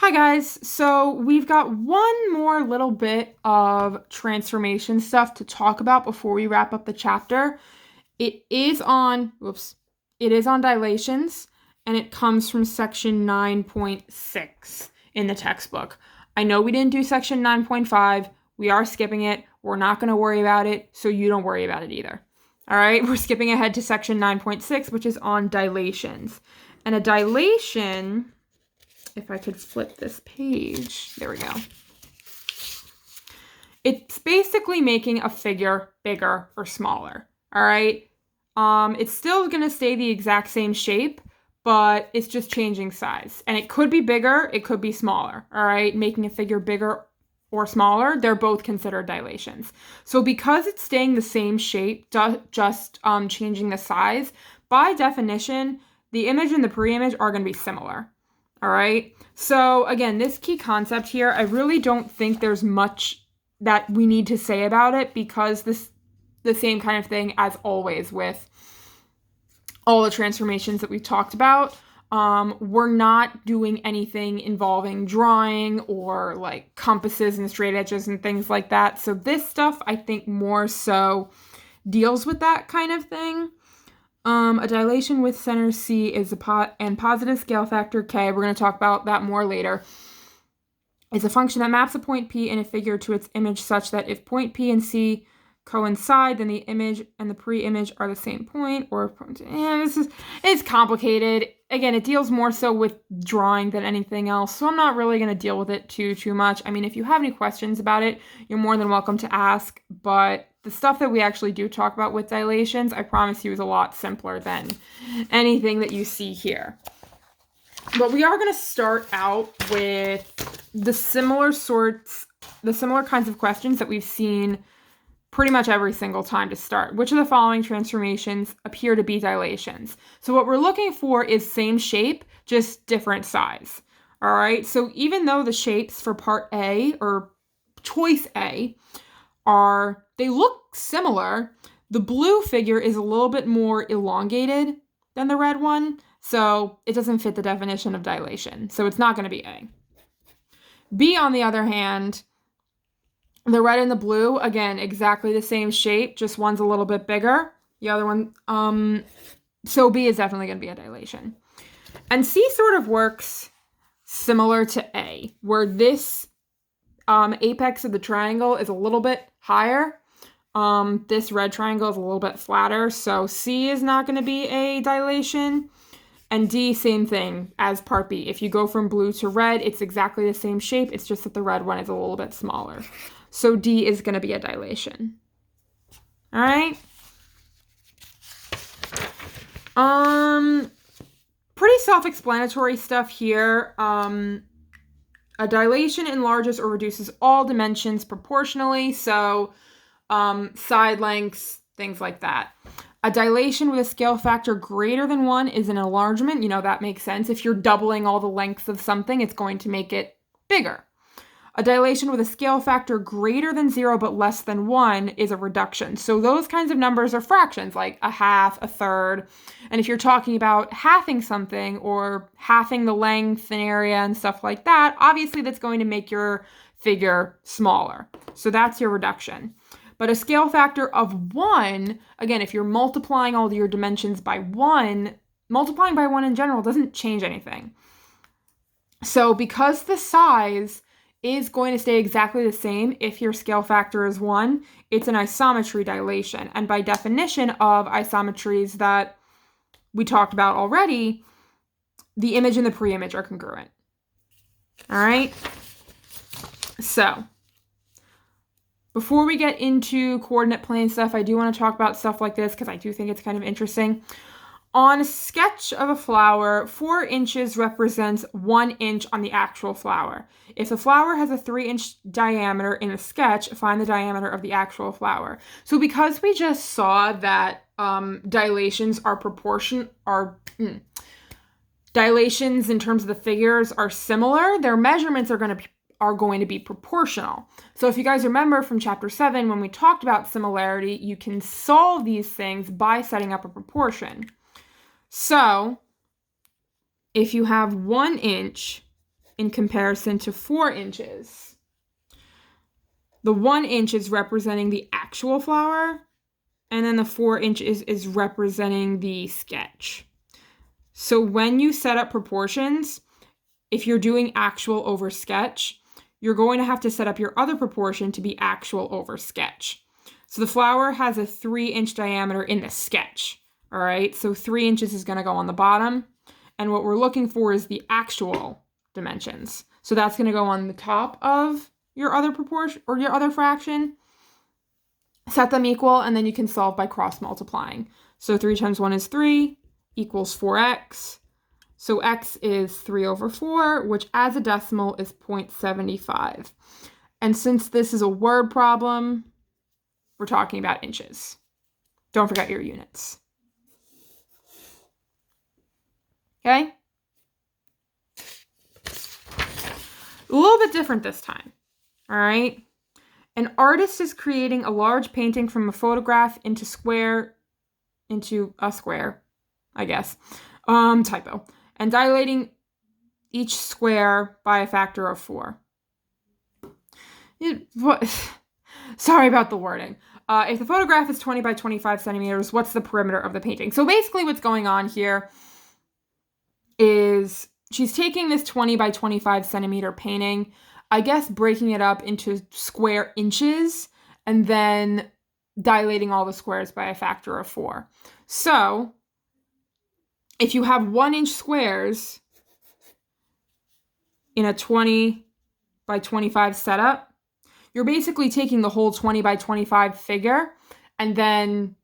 Hi guys, so we've got one more little bit of transformation stuff to talk about before we wrap up the chapter. It is on dilations, and it comes from section 9.6 in the textbook. I know we didn't do section 9.5, we are skipping it, we're not going to worry about it, so you don't worry about it either. All right, we're skipping ahead to section 9.6, which is on dilations. And a dilation, if I could flip this page, there we go. It's basically making a figure bigger or smaller, all right? It's still going to stay the exact same shape, but it's just changing size. And it could be bigger, it could be smaller, all right? Making a figure bigger or smaller, they're both considered dilations. So because it's staying the same shape, just changing the size, by definition, the image and the pre-image are going to be similar. All right. So again, this key concept here, I really don't think there's much that we need to say about it because the same kind of thing as always with all the transformations that we've talked about. We're not doing anything involving drawing or like compasses and straight edges and things like that. So this stuff, I think, more so deals with that kind of thing. A dilation with center C is and positive scale factor K, we're going to talk about that more later, is a function that maps a point P in a figure to its image such that if point P and C coincide, then the image and the pre-image are the same point, or it's complicated. Again, it deals more so with drawing than anything else, so I'm not really going to deal with it too much. I mean, if you have any questions about it, you're more than welcome to ask, but the stuff that we actually do talk about with dilations, I promise you, is a lot simpler than anything that you see here. But we are going to start out with the similar kinds of questions that we've seen pretty much every single time to start. Which of the following transformations appear to be dilations? So what we're looking for is same shape, just different size. All right, so even though the shapes for part A or choice A they look similar, the blue figure is a little bit more elongated than the red one, so it doesn't fit the definition of dilation, so it's not going to be A. B, on the other hand, the red and the blue, again, exactly the same shape, just one's a little bit bigger. The other one, so B is definitely going to be a dilation. And C sort of works similar to A, where this apex of the triangle is a little bit higher. This red triangle is a little bit flatter, so C is not going to be a dilation. And D, same thing as part B. If you go from blue to red, it's exactly the same shape. It's just that the red one is a little bit smaller. So D is going to be a dilation. All right. Pretty self-explanatory stuff here. A dilation enlarges or reduces all dimensions proportionally. So side lengths, things like that. A dilation with a scale factor greater than 1 is an enlargement. You know, that makes sense. If you're doubling all the lengths of something, it's going to make it bigger. A dilation with a scale factor greater than 0 but less than 1 is a reduction. So those kinds of numbers are fractions, like a half, a third. And if you're talking about halving something or halving the length and area and stuff like that, obviously that's going to make your figure smaller. So that's your reduction. But a scale factor of 1, again, if you're multiplying all your dimensions by 1, multiplying by 1 in general doesn't change anything. So because the size is going to stay exactly the same if your scale factor is 1, it's an isometry dilation. And by definition of isometries that we talked about already, the image and the pre-image are congruent. All right? So before we get into coordinate plane stuff, I do want to talk about stuff like this because I do think it's kind of interesting. On a sketch of a flower, 4 inches represents 1 inch on the actual flower. If the flower has a 3-inch diameter in the sketch, find the diameter of the actual flower. So because we just saw that dilations dilations in terms of the figures are similar, their measurements are going to be proportional. So if you guys remember from chapter 7, when we talked about similarity, you can solve these things by setting up a proportion. So if you have 1 inch in comparison to 4 inches. The 1 inch is representing the actual flower, and then the 4 inches is representing the sketch. So when you set up proportions, if you're doing actual over sketch, you're going to have to set up your other proportion to be actual over sketch. So the flower has a 3-inch diameter in the sketch, all right? So 3 inches is going to go on the bottom, and what we're looking for is the actual dimensions. So that's going to go on the top of your other proportion or your other fraction. Set them equal, and then you can solve by cross multiplying. So 3 times 1 is 3 equals 4x. So x is 3 over 4, which as a decimal is 0.75. And since this is a word problem, we're talking about inches. Don't forget your units. Okay? A little bit different this time. All right? An artist is creating a large painting from a photograph into a square, I guess. Typo. And dilating each square by a factor of 4. Sorry about the wording. If the photograph is 20 by 25 centimeters, what's the perimeter of the painting? So basically what's going on here is she's taking this 20 by 25 centimeter painting, I guess breaking it up into square inches, and then dilating all the squares by a factor of 4. So if you have 1-inch squares in a 20 by 25 setup, you're basically taking the whole 20 by 25 figure and then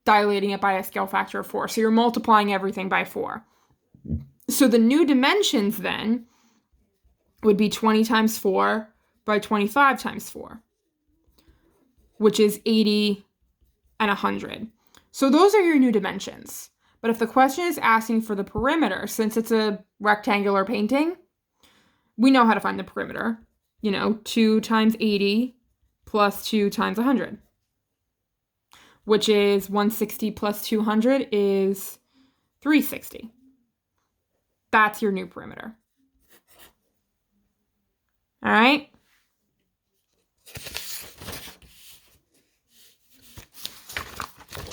dilating it by a scale factor of 4. So you're multiplying everything by 4. So the new dimensions then would be 20 times 4 by 25 times 4, which is 80 and 100. So those are your new dimensions. But if the question is asking for the perimeter, since it's a rectangular painting, we know how to find the perimeter. 2 times 80 plus 2 times 100, which is 160 plus 200 is 360. That's your new perimeter. All right?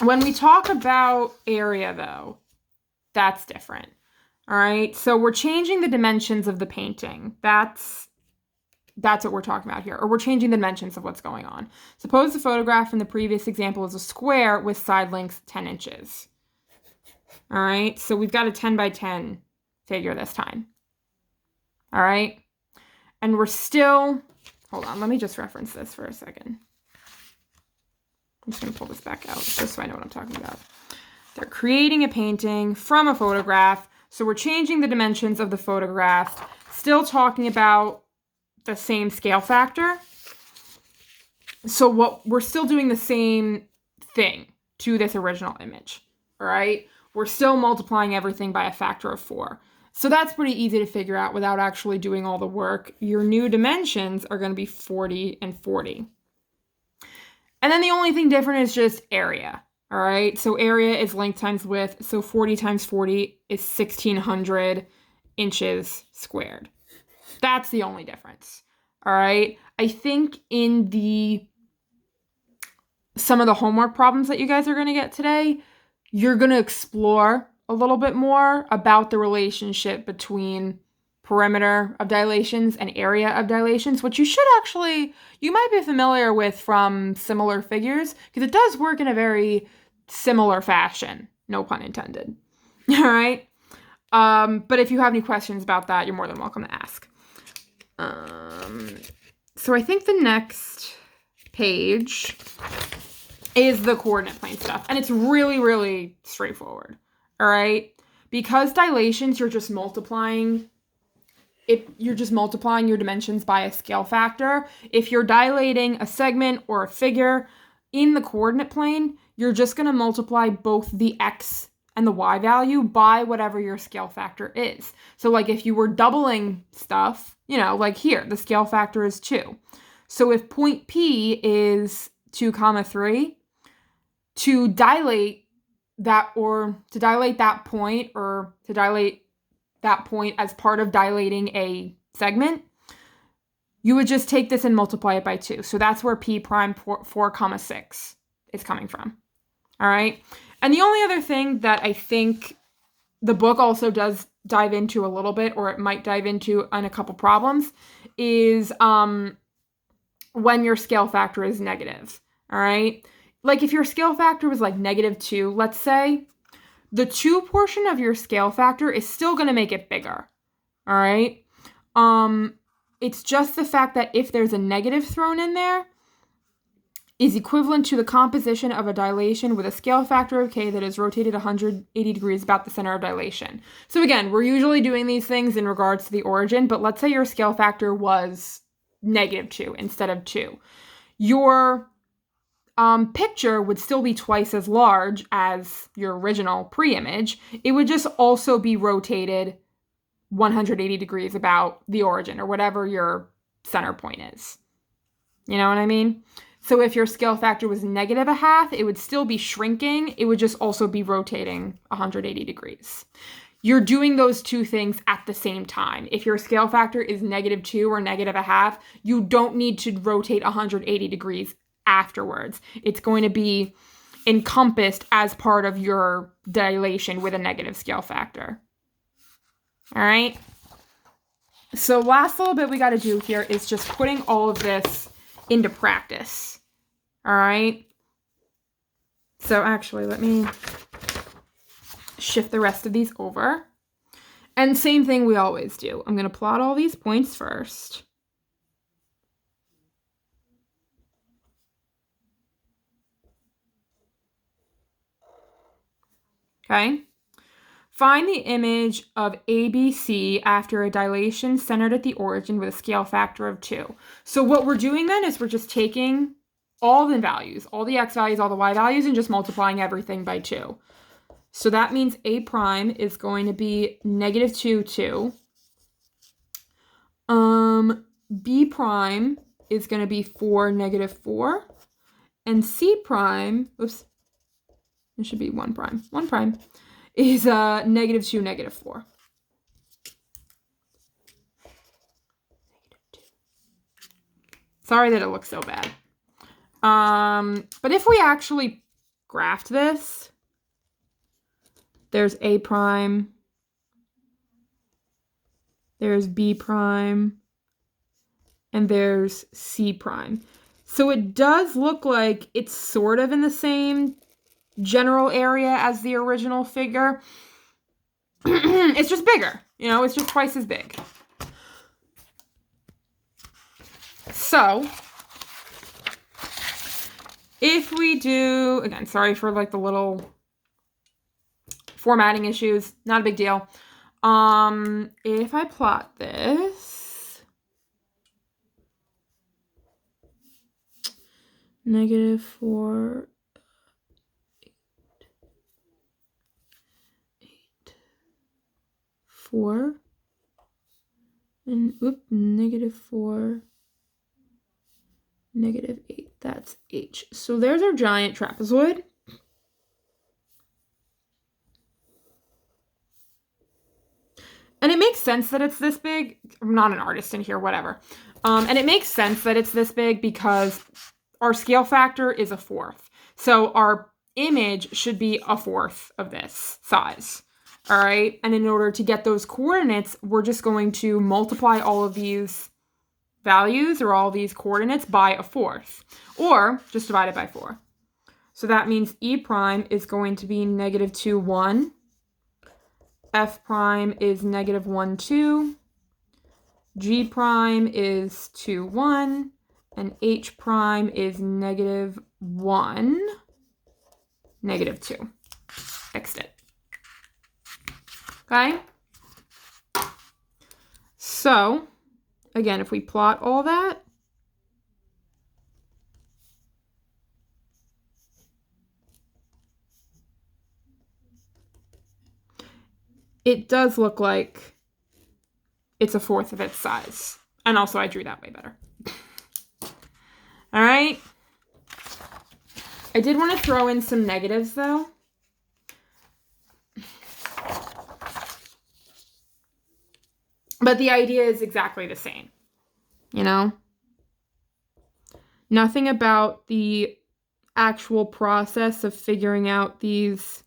When we talk about area, though, that's different. All right? So we're changing the dimensions of the painting. That's what we're talking about here. Or we're changing the dimensions of what's going on. Suppose the photograph in the previous example is a square with side lengths 10 inches. All right? So we've got a 10 by 10 figure this time. All right? And we're still... Hold on. Let me just reference this for a second. I'm just going to pull this back out just so I know what I'm talking about. They're creating a painting from a photograph. So we're changing the dimensions of the photograph. Still talking about the same scale factor. So we're still doing the same thing to this original image. All right? We're still multiplying everything by a factor of 4. So that's pretty easy to figure out without actually doing all the work. Your new dimensions are going to be 40 and 40. And then the only thing different is just area, all right? So area is length times width. So 40 times 40 is 1,600 inches squared. That's the only difference, all right? I think in some of the homework problems that you guys are going to get today, you're going to explore a little bit more about the relationship between perimeter of dilations and area of dilations, which you might be familiar with from similar figures, because it does work in a very similar fashion, no pun intended. All right? But if you have any questions about that, you're more than welcome to ask. So I think the next page is the coordinate plane stuff, and it's really, really straightforward. All right? Because dilations, you're just multiplying your dimensions by a scale factor. If you're dilating a segment or a figure in the coordinate plane, you're just going to multiply both the x and the y value by whatever your scale factor is. So like if you were doubling stuff, like here, the scale factor is 2. So if point P is 2, 3, to dilate that point, or to dilate that point as part of dilating a segment, you would just take this and multiply it by 2. So that's where P prime 4 comma 6 is coming from. All right. And the only other thing that I think the book also does dive into a little bit, or it might dive into on a couple problems, is when your scale factor is negative. All right. Like if your scale factor was like -2, let's say, the 2 portion of your scale factor is still going to make it bigger. All right. It's just the fact that if there's a negative thrown in there, is equivalent to the composition of a dilation with a scale factor of K that is rotated 180 degrees about the center of dilation. So again, we're usually doing these things in regards to the origin, but let's say your scale factor was -2 instead of 2. Your picture would still be twice as large as your original pre-image. It would just also be rotated 180 degrees about the origin or whatever your center point is. You know what I mean? So if your scale factor was -0.5, it would still be shrinking. It would just also be rotating 180 degrees. You're doing those two things at the same time. If your scale factor is -2 or -0.5, you don't need to rotate 180 degrees afterwards. It's going to be encompassed as part of your dilation with a negative scale factor. All right. So last little bit we got to do here is just putting all of this into practice. All right. So actually, let me shift the rest of these over. And same thing we always do. I'm going to plot all these points first. Okay. Find the image of ABC after a dilation centered at the origin with a scale factor of 2. So what we're doing then is we're just taking all the values, all the x values, all the y values, and just multiplying everything by 2. So that means A prime is going to be -2, 2. B prime is going to be 4, -4. And C prime, oops, it should be 1 prime. 1 prime is -2, -4. Sorry that it looks so bad. But if we actually graphed this, there's A prime, there's B prime, and there's C prime. So it does look like it's sort of in the same general area as the original figure. It's just bigger, you know, it's just twice as big. So if we do, again, sorry for like the little formatting issues, not a big deal. If I plot this, -4, 8, 4, and -4, -8, that's H. So there's our giant trapezoid. And it makes sense that it's this big. I'm not an artist in here, whatever. And it makes sense that it's this big because our scale factor is 1/4. So our image should be 1/4 of this size. All right. And in order to get those coordinates, we're just going to multiply all of these values or all these coordinates by 1/4, or just divide it by 4. So that means E prime is going to be -2, 1. F prime is -1, 2. G prime is 2, 1. And H prime is -1, -2. Fixed it. Okay? So, again, if we plot all that, it does look like it's 1/4 of its size. And also I drew that way better. All right. I did want to throw in some negatives though. But the idea is exactly the same, you know? Nothing about the actual process of figuring out these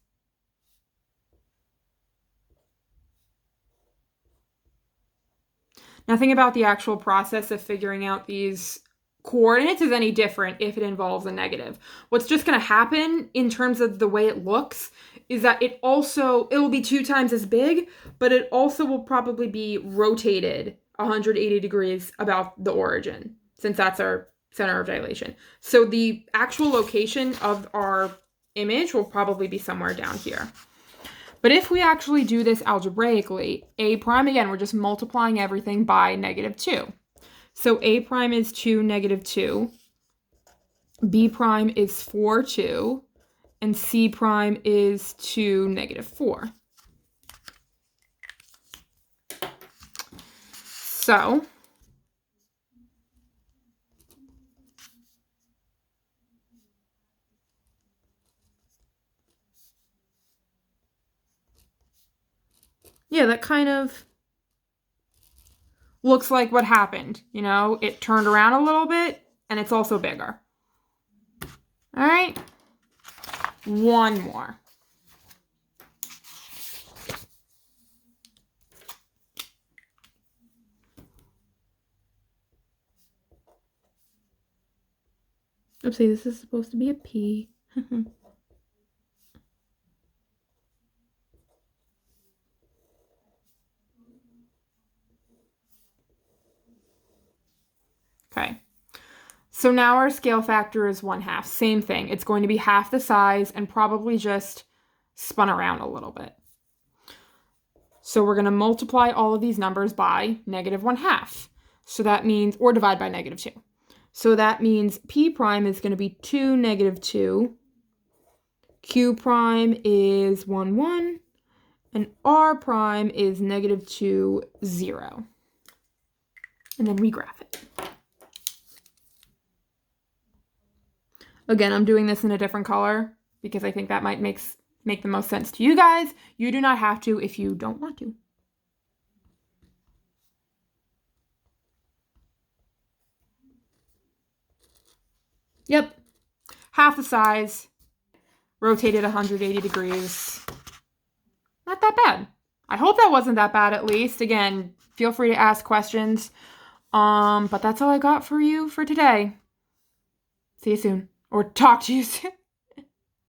coordinates is any different if it involves a negative. What's just going to happen in terms of the way it looks is that it will be 2 times as big, but it also will probably be rotated 180 degrees about the origin, since that's our center of dilation. So the actual location of our image will probably be somewhere down here. But if we actually do this algebraically, a prime, again, we're just multiplying everything by -2. So a prime is 2, -2. B prime is 4, 2. And C prime is 2, -4. So yeah, that kind of looks like what happened. You know, it turned around a little bit, and it's also bigger. All right, one more. Oopsie, this is supposed to be a P. Okay. So now our scale factor is 1/2. Same thing. It's going to be half the size and probably just spun around a little bit. So we're going to multiply all of these numbers by -1/2. So that means, or divide by -2. So that means P prime is going to be 2, -2. Q prime is 1, 1. And R prime is -2, 0. And then we graph it. Again, I'm doing this in a different color because I think that might make the most sense to you guys. You do not have to if you don't want to. Yep. Half the size, rotated 180 degrees. Not that bad. I hope that wasn't that bad at least. Again, feel free to ask questions. But that's all I got for you for today. See you soon. Or talk to you soon.